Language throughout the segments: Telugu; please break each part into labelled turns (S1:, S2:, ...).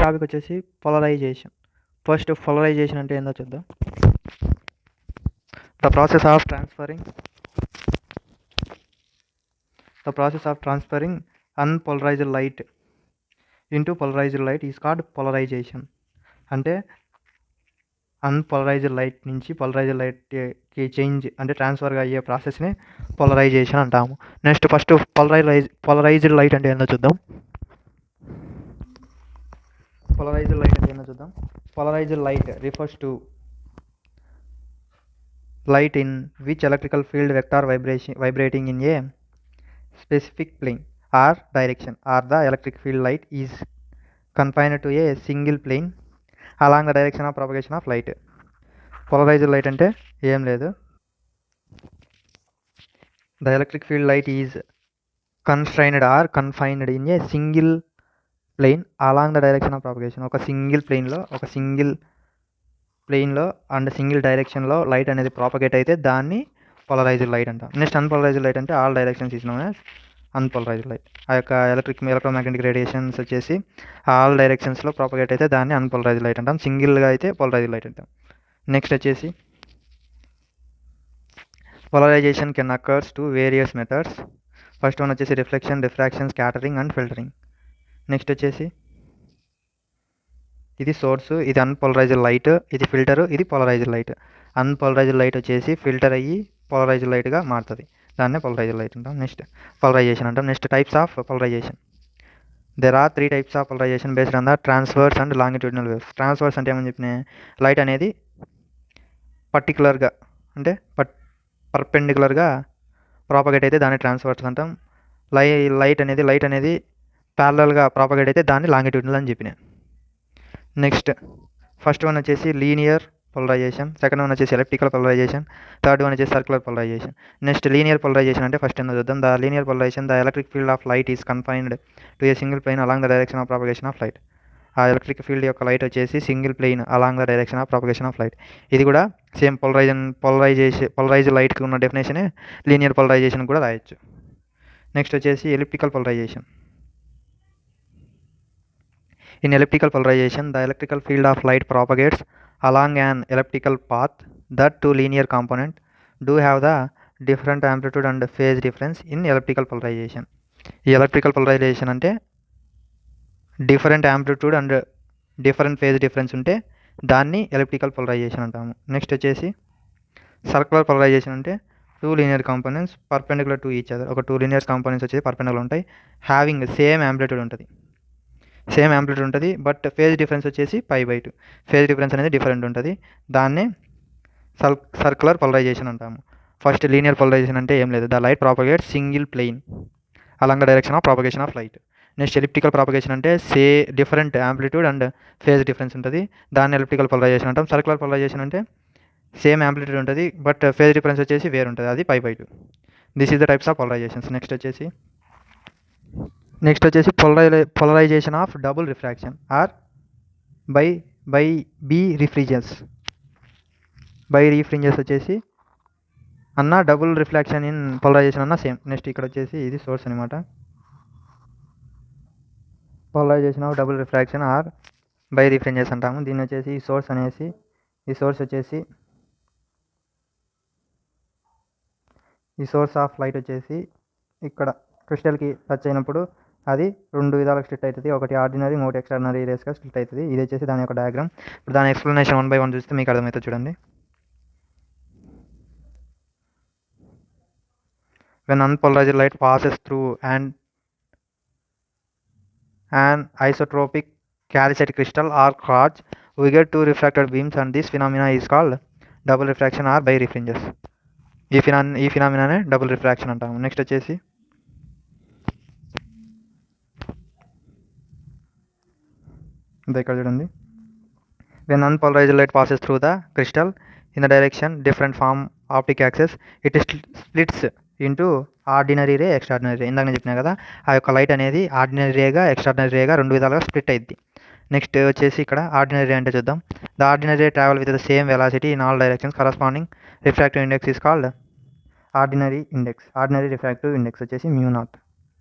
S1: టాపిక్ వచ్చేసి పోలరైజేషన్. ఫస్ట్ పోలరైజేషన్ అంటే ఏందో చూద్దాం. The process of transferring unpolarized light into polarized light is called polarization. అంటే అన్పోలరైజ్డ్ లైట్ నుంచి పోలరైజ్డ్ లైట్కి చేంజ్ అంటే ట్రాన్స్ఫర్గా అయ్యే ప్రాసెస్ని పోలరైజేషన్ అంటాము. నెక్స్ట్ ఫస్ట్ పోలరైజ్డ్ లైట్ అంటే ఏందో చూద్దాం. Polarized light refers to light in which electrical field vector vibrating in a specific plane or direction, or the electric field light is confined to a single plane along the direction of propagation of light. Polarized light అంటే ఏం లేదు, the electric field light is constrained or confined in a single plane along the direction of propagation. ఒక సింగిల్ ప్లేన్లో అండ్ సింగిల్ డైరెక్షన్లో లైట్ అనేది ప్రాపగేట్ అయితే దాన్ని పోలరైజ్డ్ లైట్ అంటాం. నెక్స్ట్ అన్పోలరైజ్డ్ లైట్ అంటే all directions is known as unpolarized light. ఆ యొక్క ఎలక్ట్రోమాగ్నెటిక్ రేడియేషన్స్ వచ్చేసి ఆల్ డైరెక్షన్స్లో ప్రాపగేట్ అయితే దాన్ని అన్పోలరైజ్డ్ లైట్ అంటాం. సింగిల్గా అయితే పోలరైజ్డ్ లైట్ అంటాం. నెక్స్ట్ వచ్చేసి polarization can occurs to various methods. First one వచ్చేసి reflection, diffraction, scattering and filtering. Next వచ్చేసి ఇది సోర్సు, ఇది అన్పోలరైజ్డ్ లైట్, ఇది ఫిల్టరు, ఇది పోలరైజ్డ్ లైట్. అన్పోలరైజ్డ్ లైట్ వచ్చేసి ఫిల్టర్ అయ్యి పోలరైజ్డ్ లైట్గా మారుతుంది, దాన్నే పోలరైజ్డ్ లైట్ అంటాం. నెక్స్ట్ పోలరైజేషన్ అంటాం. Next types of polarization. There are 3 types of polarization based on the transverse and longitudinal waves. Transverse అంటే ఏమని చెప్పిన, లైట్ అనేది పర్టికులర్గా అంటే పర్పెండికులర్గా ప్రాపగేట్ అయితే దాన్ని ట్రాన్స్వర్స్ అంటాం. లైట్ అనేది ప్యారలల్గా ప్రాపగేట్ అయితే దాన్ని లాంగిట్యూడినల్ అని చెప్పిన. నెక్స్ట్ ఫస్ట్ వన్ వచ్చేసి లీనియర్ పోలరైజేషన్, సెకండ్ వన్ వచ్చేసి ఎలిప్టికల్ పోలరైజేషన్, థర్డ్ వన్ వచ్చేసి circular polarization. Next linear polarization అంటే ఫస్ట్ ఏందో చూద్దాం. The linear polarization, the electric field of light is confined to a single plane along the direction of propagation of light. ఆ ఎలక్ట్రిక్ ఫీల్డ్ యొక్క లైట్ వచ్చేసి single plane along the direction of propagation of light. ఇది కూడా సేమ్ పోలరైజ్డ్ లైట్కి ఉన్న డెఫినేషనే లీనియర్ పోలరైజేషన్ కూడా రాయొచ్చు. నెక్స్ట్ వచ్చేసి elliptical polarization. In elliptical polarization, the electrical field of light propagates along an elliptical path. The two linear components do have the different amplitude and phase difference in elliptical polarization. ఈ ఎలక్ట్రికల్ పోలరైజేషన్ అంటే different amplitude and different phase difference ఉంటే దాన్ని ఎలిప్టికల్ పోలరైజేషన్ అంటాము. నెక్స్ట్ వచ్చేసి సర్క్యులర్ పోలరైజేషన్ అంటే 2 linear components perpendicular to each other. ఒక 2 లీనియర్ కాంపోనెంట్స్ వచ్చేసి పర్పెండికులర్ ఉంటాయి, హ్యావింగ్ సేమ్ యాంప్లిట్యూడ్ ఉంటుంది, బట్ ఫేజ్ డిఫరెన్స్ వచ్చేసి π/2. ఫేజ్ డిఫరెన్స్ అనేది డిఫరెంట్ ఉంటుంది, దాన్నే సర్క్యులర్ పోలరైజేషన్ అంటాము. ఫస్ట్ లీనియర్ పోలరైజేషన్ అంటే ఏం లేదు, the light propagate single plane along the direction of propagation of light. Next elliptical propagation అంటే different amplitude and phase difference ఉంటుంది, దాన్ని ఎలిప్టికల్ పోలరైజేషన్ అంటాం. సర్క్యులర్ పోలరైజేషన్ అంటే సేమ్ యాంప్లిట్యూడ్ ఉంటుంది, బట్ ఫేజ్ డిఫరెన్స్ వచ్చేసి వేరు ఉంటుంది, అది π/2. This is the types of polarizations. Next వచ్చేసి polarization of double refraction or by birefringence. వచ్చేసి అన్న డబుల్ రిఫ్రాక్షన్ ఇన్ పోలరైజేషన్ అన్న సేమ్. నెక్స్ట్ ఇక్కడ వచ్చేసి ఇది సోర్స్ అనమాట. Polarization of double refraction or by birefringence అంటాము. దీన్ని వచ్చేసి ఈ సోర్స్ ఆఫ్ లైట్ వచ్చేసి ఇక్కడ క్రిస్టల్కి టచ్ అయినప్పుడు అది 2 విధాలుగా స్ప్లిట్ అవుతుంది. ఒకటి ఆర్డినరీ, ఇంకోటి ఎక్స్ట్రాడినరీ రేస్గా స్ప్లిట్ అవుతుంది. ఇది వచ్చేసి దాని యొక్క డయాగ్రామ్. ఇప్పుడు దాని ఎక్స్ప్లెనేషన్ 1 by 1 చూస్తే మీకు అర్థమవుతుంది చూడండి. When unpolarized light passes through an isotropic calcite crystal or quartz, we get 2 refracted beams and this phenomena is called double refraction or birefringence. ఈ ఫినామినానే డబుల్ రిఫ్రాక్షన్ అంటాము. నెక్స్ట్ వచ్చేసి ఇక్కడ చూడండి. When unpolarized light passes through the crystal in the direction different form optic axis, it splits into ordinary ray, extraordinary ray. ఇందాక నేను చెప్పినా కదా, ఆ యొక్క లైట్ అనేది ఆర్డినరీ రేగా, ఎక్స్ట్రాడినరీ రేగా 2 విధాలుగా స్ప్లిట్ అయింది. నెక్స్ట్ వచ్చేసి ఇక్కడ ఆర్డినరీ రే అంటే చూద్దాం. The ordinary ray travel with the same velocity in all directions. Corresponding refractive index is called ordinary refractive index వచ్చేసి μ0.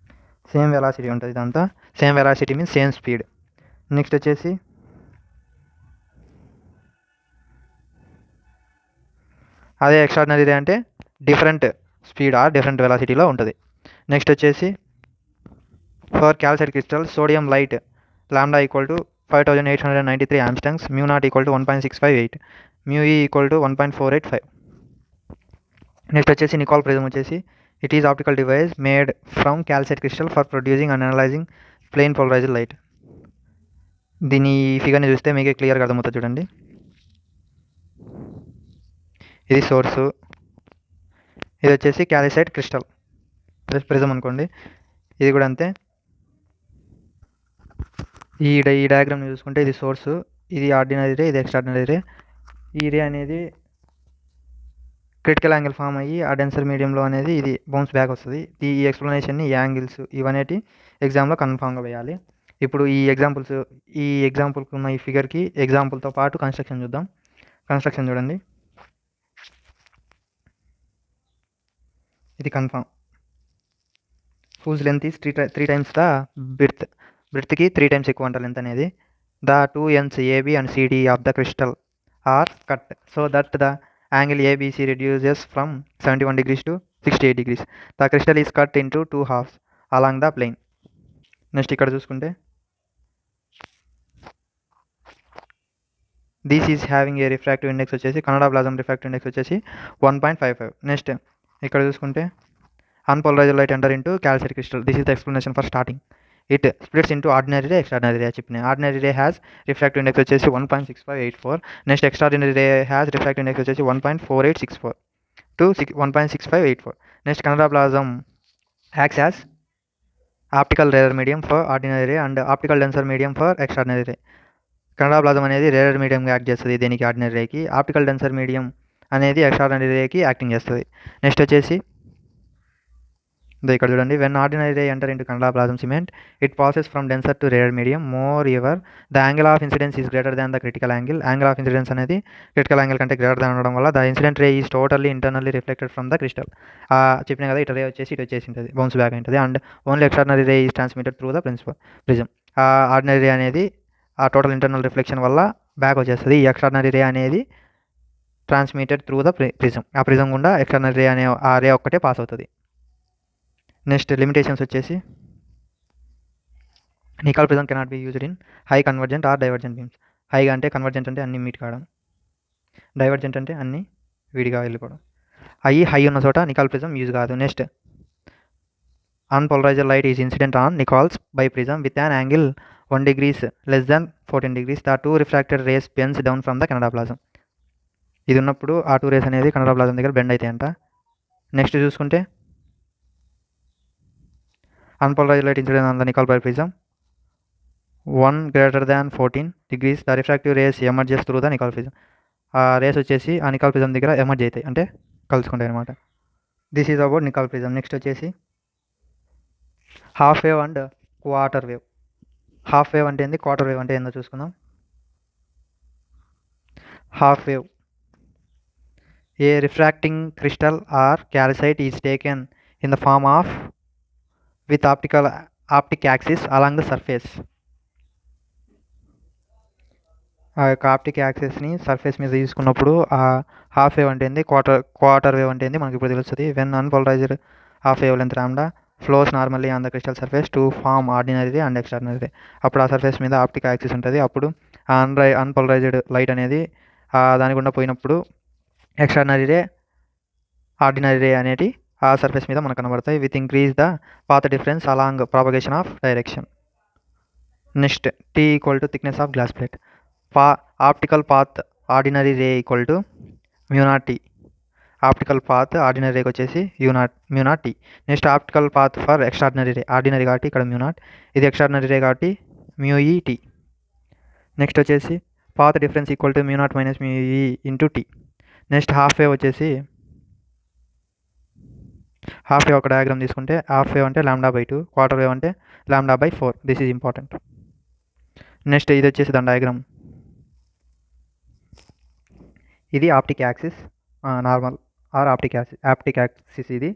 S1: సేమ్ వెలాసిటీ ఉంటుంది, ఇదంతా same velocity means same speed. Next వచ్చేసి అదే ఎక్స్ట్రాడినరీ రే అంటే డిఫరెంట్ స్పీడ్ ఆర్ డిఫరెంట్ వెలాసిటీలో ఉంటుంది. నెక్స్ట్ వచ్చేసి for calcite crystal sodium light lambda equal to 5893 angstroms, mu not equal to 1.658, mu E equal to 1.485. Next వచ్చేసి నికాల్ ప్రిజం వచ్చేసి it is optical device made from calcite crystal for producing and analyzing plane polarized light. దీని ఫిగర్ని చూస్తే మీకే క్లియర్గా అర్థమవుతుంది చూడండి. ఇది సోర్సు, ఇది వచ్చేసి క్యాల్సైట్ క్రిస్టల్ ప్రిజం అనుకోండి. ఇది కూడా అంతే. ఈ డయాగ్రామ్ని చూసుకుంటే ఇది సోర్సు, ఇది ఆర్డినరీ రే, ఇది ఎక్స్ట్రాడినరీ రే. ఈ రే అనేది క్రిటికల్ యాంగిల్ ఫామ్ అయ్యి ఆ డెన్సర్ మీడియంలో అనేది ఇది బౌన్స్ బ్యాక్ వస్తుంది. ఈ ఎక్స్ప్లెనేషన్ని యాంగిల్స్ ఇవనేటి ఎగ్జామ్లో కన్ఫామ్గా వేయాలి. ఇప్పుడు ఈ ఎగ్జాంపుల్కి ఉన్న ఈ ఫిగర్కి ఎగ్జాంపుల్తో పాటు కన్స్ట్రక్షన్ చూద్దాం. కన్స్ట్రక్షన్ చూడండి. ఇది confirm whose length is three times the బ్రెడ్త్కి 3 times ఎక్కువ అంట లెంత్ అనేది. The 2 ends AB and CD of the crystal are cut so that the angle ABC reduces from 71 degrees to 68 degrees. The crystal is cut into 2 halves along the plane. Next ఇక్కడ చూసుకుంటే this is having a refractive index వచ్చేసి కన్నడ ప్లాజం రిఫ్రాక్టివ్ ఇండెక్స్ వచ్చేసి 1.55. నెక్స్ట్ ఇక్కడ చూసుకుంటే unpolarized light enter into calcite crystal. This is the explanation for starting. It splits into ordinary ray, extraordinary ray చెప్పినాయి. Ordinary ray has refractive index వచ్చేసి 1.6584. Next extraordinary ray has refractive index వచ్చేసి 1.4864 to 1.6584. Next Canada balsam acts as optical rarer medium for ordinary ray and optical denser medium for extraordinary ray. Canada balsam అనేది రేరర్ మీడియంగా యాక్ట్ చేస్తుంది దేనికి, ఆర్డినరీ రేకి. ఆప్టికల్ డెన్సర్ మీడియం అనేది ఎక్స్ట్రాడినరీ రేకి యాక్టింగ్ చేస్తుంది. నెక్స్ట్ వచ్చేసి ఇక్కడ చూడండి. When ordinary ray enter into Kannada plasm cement it passes from denser to rarer medium. More ever the angle of incidence is greater than the critical angle. Angle of incidence అనేది క్రిటికల్ యాంగిల్ కంటే గ్రేటర్ దాన్ ఉండడం వల్ల the incident ray is totally internally reflected from the crystal. చెప్పిన కదా ఇటు రే వచ్చేసి ఇటు వచ్చేసి ఉంటుంది, బౌన్స్ బ్యాక్ ఉంటుంది. And only extraordinary ray is transmitted through the prism. Ordinary ray అనేది ఆ టోటల్ ఇంటర్నల్ రిఫ్లెక్షన్ వల్ల బ్యాక్ వచ్చేస్తుంది. ఈ ఎక్స్ట్రాడినరీ రే అనేది ట్రాన్స్మిటెడ్ త్రూ ద ప్రిజం. ఆ ప్రిజం గుండా ఎక్స్ట్రాడినరీ రే అనే ఆ రే ఒక్కటే పాస్ అవుతుంది. నెక్స్ట్ లిమిటేషన్స్ వచ్చేసి Nicol prism cannot be used in high convergent or divergent beams. హైగా అంటే కన్వర్జెంట్ అంటే అన్ని మీట్ కావడం, డైవర్జెంట్ అంటే అన్ని విడిగా వెళ్ళిపోవడం. హై ఉన్న చోట నికాల్ ప్రిజం యూజ్ కాదు. Next unpolarized light is incident on Nicol's by prism with an angle 1 degrees less than 14 degrees. The 2 refracted rays bends down from the Canada balsam. ఇది ఉన్నప్పుడు ఆ 2 రేస్ అనేది కన్నడ ప్లాజం దగ్గర బెండ్ అవుతాయంట. నెక్స్ట్ చూసుకుంటే unpolarized light incident on the nickel by prism 1 greater than 14 degrees the refractive rays emerges through the nickel prism. ఆ రేస్ వచ్చేసి ఆ నికాల్ ప్రిజం దగ్గర ఎమర్జ్ అవుతాయి, అంటే కలుసుకుంటాయి అనమాట. This is about Nicol prism. Next వచ్చేసి half wave and quarter wave. Half wave అంటే ఏంది, క్వార్టర్ వేవ్ అంటే ఏందో చూసుకుందాం. Half wave a refracting crystal or calcite is taken in the form of with optic axis along the surface. ఆ యొక్క ఆప్టిక్ యాక్సిస్ని సర్ఫేస్ మీద తీసుకున్నప్పుడు ఆ హాఫ్ వేవ్ అంటే ఏంది, క్వార్టర్ వేవ్ అంటే ఏంది మనకి ఇప్పుడు తెలుస్తుంది. When unpolarized half wave length lambda flows normally on the crystal surface to form ordinary ray and extraordinary ray. అప్పుడు ఆ సర్ఫేస్ మీద ఆప్టిక్ యాక్సిస్ ఉంటుంది. అప్పుడు ఆ అన్పోలరైజ్డ్ లైట్ అనేది దాని గుండా పోయినప్పుడు ఎక్స్ట్రాడినరీ రే, ఆర్డినరీ రే అనేటి ఆ సర్ఫేస్ మీద మనకు కనబడతాయి. With increase the path difference along propagation of direction. Next T equal to thickness of glass plate. Optical path ordinary ray equal to mu not T. Optical path ordinary రేకి వచ్చేసి mu not T. Next optical path for extraordinary ray, ordinary కాబట్టి ఇక్కడ మ్యూనాట్, ఇది ఎక్స్ట్రాడినరీ రే కాబట్టి మ్యూఈ టీ. నెక్స్ట్ వచ్చేసి path difference equal to mu not minus mu E into T. Next half wave వచ్చేసి హాఫ్ వేవ్ ఒక డయాగ్రామ్ తీసుకుంటే హాఫ్ వేవ్ అంటే λ/2, క్వార్టర్ వేవ్ అంటే λ/4. This is important. నెక్స్ట్ ఇది వచ్చేసి దాని డయాగ్రామ్. ఇది optic axis normal or optic axis ఇది.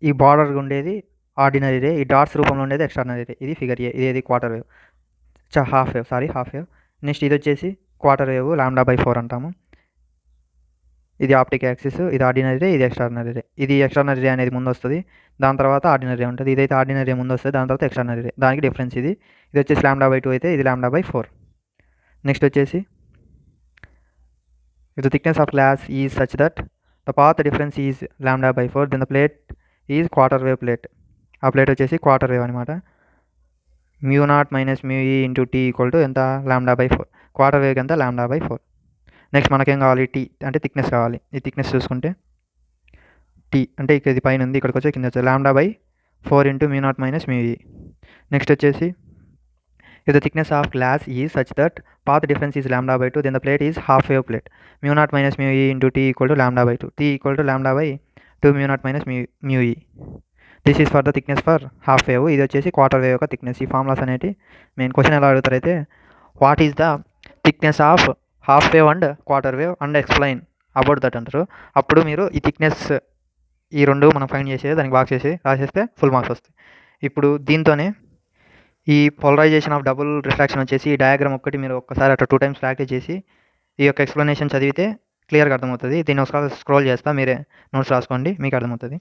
S1: ఈ బార్డర్ ఉండేది ఆర్డినరీ రే, ఈ డాట్స్ రూపంలో ఉండేది ఎక్స్ట్రాడినరీ రే. ఇది ఫిగర్ ఏ, ఇది quarter wave, half wave, half wave. Next ఇది వచ్చేసి క్వార్టర్ వేవ్, λ/4 అంటాము. ఇది ఆప్టిక్ యాక్సిస్, ఇది ఆర్డినరీ రే, ఇది ఎక్స్ట్రాడినరీ రే. ఇది ఎక్స్ట్రాడినరీ రే అనేది ముందు వస్తుంది, దాని తర్వాత ఆర్డినరీ రే ఉంటుంది. ఇదైతే ఆర్డినరీ రే ముందు వస్తుంది, దాని తర్వాత ఎక్స్ట్రాడినరీ రే. దానికి డిఫరెన్స్ ఇది. ఇది వచ్చేసి λ/2 అయితే ఇది λ/4. నెక్స్ట్ వచ్చేసి if the thickness of glass is such that the path difference is λ/4, then the plate is quarter wave plate. ఆ ప్లేట్ వచ్చేసి క్వార్టర్ వేవ్ అనమాట. μ0 - μe into t equal to ఎంత, λ/4. క్వార్టర్ వేవ్కి ఎంత, λ/4. నెక్స్ట్ మనకేం కావాలి, టీ అంటే థిక్నెస్ కావాలి. ఈ థిక్నెస్ చూసుకుంటే టీ అంటే ఇక్కడ ఇది పైన ఉంది, ఇక్కడికి వచ్చి కింద వచ్చి λ/4 into μ0 - μe. నెక్స్ట్ వచ్చేసి if the thickness of glass is such that path difference is λ/2, then the plate is half wave plate. μ0 - μe into t equal to λ/2. t equal to λ/2 μ0 - μe. This is for the thickness for half wave. ఇది వచ్చేసి క్వార్టర్ వేవ్ యొక్క థిక్నెస్. ఈ ఫార్ములాస్ అనేవి మెయిన్ క్వశ్చన్ ఎలా అడుగుతారైతే, what is the thickness of half wave and quarter wave and explain about that అంటారు. అప్పుడు మీరు ఈ థిక్నెస్ ఈ రెండు మనం ఫైండ్ చేసేది దానికి బాక్స్ చేసి రాసేస్తే ఫుల్ మార్క్స్ వస్తాయి. ఇప్పుడు దీంతోనే ఈ పోలరైజేషన్ ఆఫ్ డబుల్ రిఫ్రాక్షన్ వచ్చేసి ఈ డయాగ్రామ్ ఒక్కటి మీరు ఒక్కసారి అట్లా 2 times ప్రాక్టీస్ చేసి ఈ యొక్క ఎక్స్ప్లెనేషన్ చదివితే క్లియర్గా అర్థమవుతుంది. దీన్ని ఒకసారి స్క్రోల్ చేస్తా, మీరే నోట్స్ రాసుకోండి, మీకు అర్థమవుతుంది.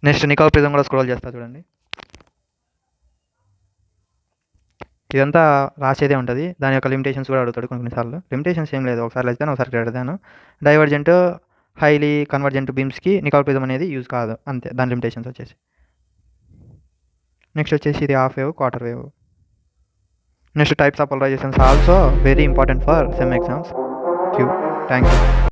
S1: నెక్స్ట్ నికోల్ ప్రిజం కూడా స్క్రోల్ చేస్తా చూడండి. ఇదంతా రాసేదే ఉంటుంది, దాని యొక్క లిమిటేషన్స్ కూడా అడుగుతాడు కొన్నిసార్లు. లిమిటేషన్స్ ఏం లేదు, ఒకసారి లెస్ దాన్ ఒకసారి greater than. Divergent highly convergent బీమ్స్కి నికోల్ ప్రిజం అనేది యూజ్ కాదు, అంతే దాని లిమిటేషన్స్ వచ్చేసి. నెక్స్ట్ వచ్చేసి ఇది half wave, quarter wave. Next types of polarizations also very important for sem exams. Thank you.